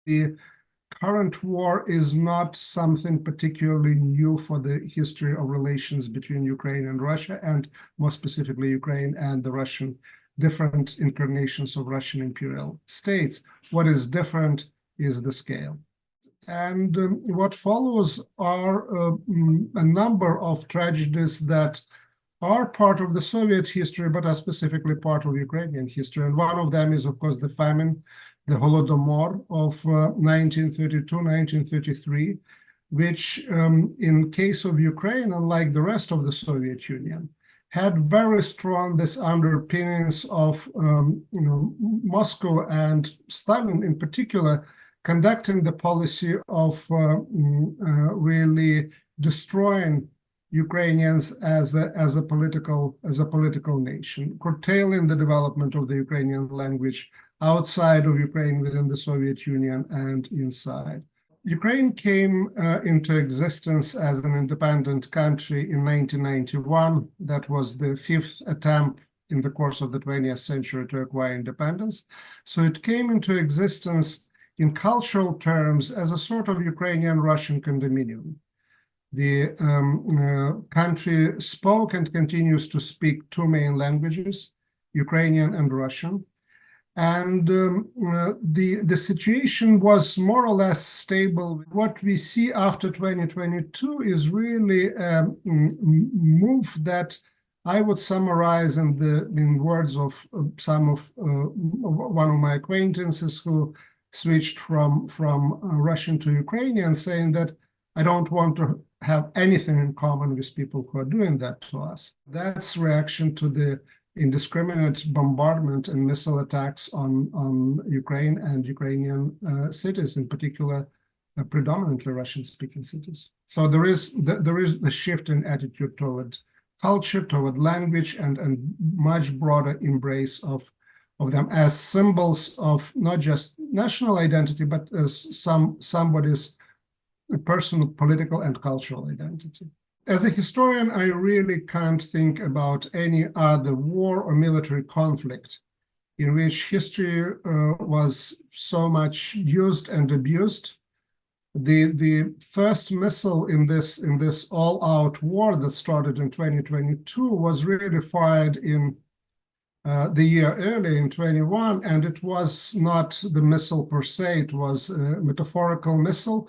The current war is not something particularly new for the history of relations between Ukraine and Russia, and more specifically Ukraine and the Russian, different incarnations of Russian imperial states. What is different is the scale. And what follows are a number of tragedies that are part of the Soviet history, but are specifically part of Ukrainian history. And one of them is, of course, the famine, the Holodomor of 1932-1933, which in case of Ukraine, unlike the rest of the Soviet Union, had very strong this underpinnings of Moscow and Stalin in particular conducting the policy of really destroying Ukrainians as a political nation, curtailing the development of the Ukrainian language outside of Ukraine, within the Soviet Union, and inside. Ukraine came into existence as an independent country in 1991. That was the fifth attempt in the course of the 20th century to acquire independence. So it came into existence in cultural terms as a sort of Ukrainian-Russian condominium. The country spoke and continues to speak two main languages, Ukrainian and Russian. And the situation was more or less stable. What we see after 2022 is really a move that I would summarize in words of one of my acquaintances who switched from Russian to Ukrainian, saying that I don't want to have anything in common with people who are doing that to us. That's reaction to the indiscriminate bombardment and missile attacks on Ukraine and Ukrainian cities, in particular, predominantly Russian-speaking cities. So there is the shift in attitude toward culture, toward language, and much broader embrace of them as symbols of not just national identity, but as somebody's personal, political, and cultural identity. As a historian, I really can't think about any other war or military conflict in which history was so much used and abused. The first missile in this all-out war that started in 2022 was really fired in the year earlier in 21, and it was not the missile per se, it was a metaphorical missile.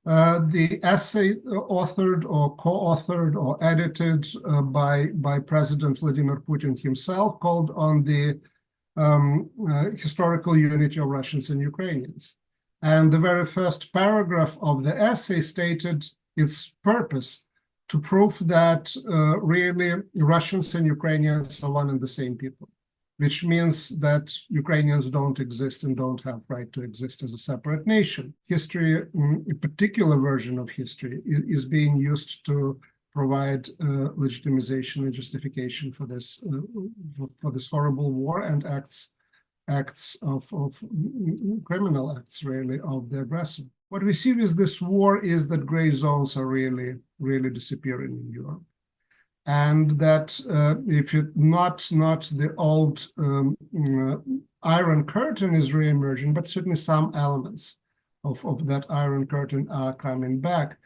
The essay authored or co-authored or edited by President Vladimir Putin himself called on the historical unity of Russians and Ukrainians. And the very first paragraph of the essay stated its purpose to prove that really Russians and Ukrainians are one and the same people, which means that Ukrainians don't exist and don't have right to exist as a separate nation. History, a particular version of history, is being used to provide legitimization and justification for this horrible war and acts of criminal acts, really, of the aggressor. What we see with this war is that gray zones are really disappearing in Europe. And that if it not the old Iron Curtain is re-emerging, but certainly some elements of that Iron Curtain are coming back.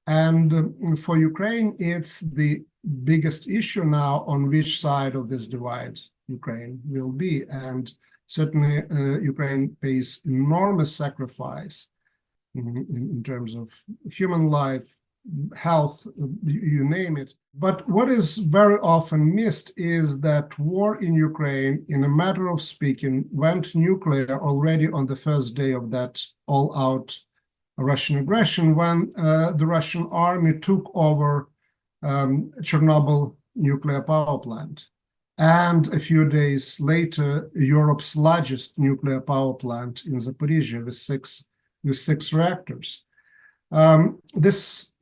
And for Ukraine, it's the biggest issue now on which side of this divide Ukraine will be. And certainly Ukraine pays enormous sacrifice in terms of human life, health, you name it. But what is very often missed is that war in Ukraine, in a matter of speaking, went nuclear already on the first day of that all-out Russian aggression, when the Russian army took over Chernobyl nuclear power plant. And a few days later, Europe's largest nuclear power plant in Zaporizhia with six reactors. This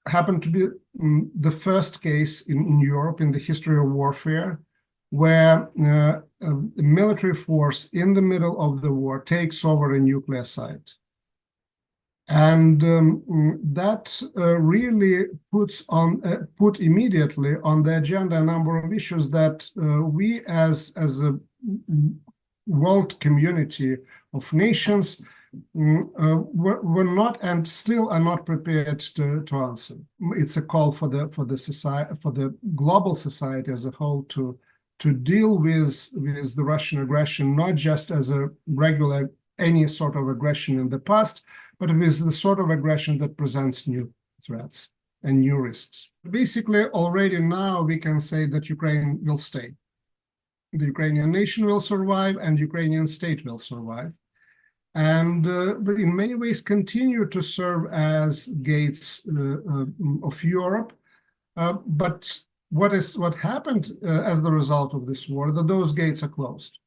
happened to be the first case in Europe in the history of warfare where a military force in the middle of the war takes over a nuclear site. And that really put immediately on the agenda a number of issues that we as a world community of nations were not and still are not prepared to answer. It's a call for the society, for the global society as a whole to deal with the Russian aggression, not just as a regular any sort of aggression in the past, but with the sort of aggression that presents new threats and new risks. Basically, already now we can say that Ukraine will stay. The Ukrainian nation will survive and Ukrainian state will survive. And in many ways continue to serve as gates of Europe. But what happened as the result of this war, that those gates are closed.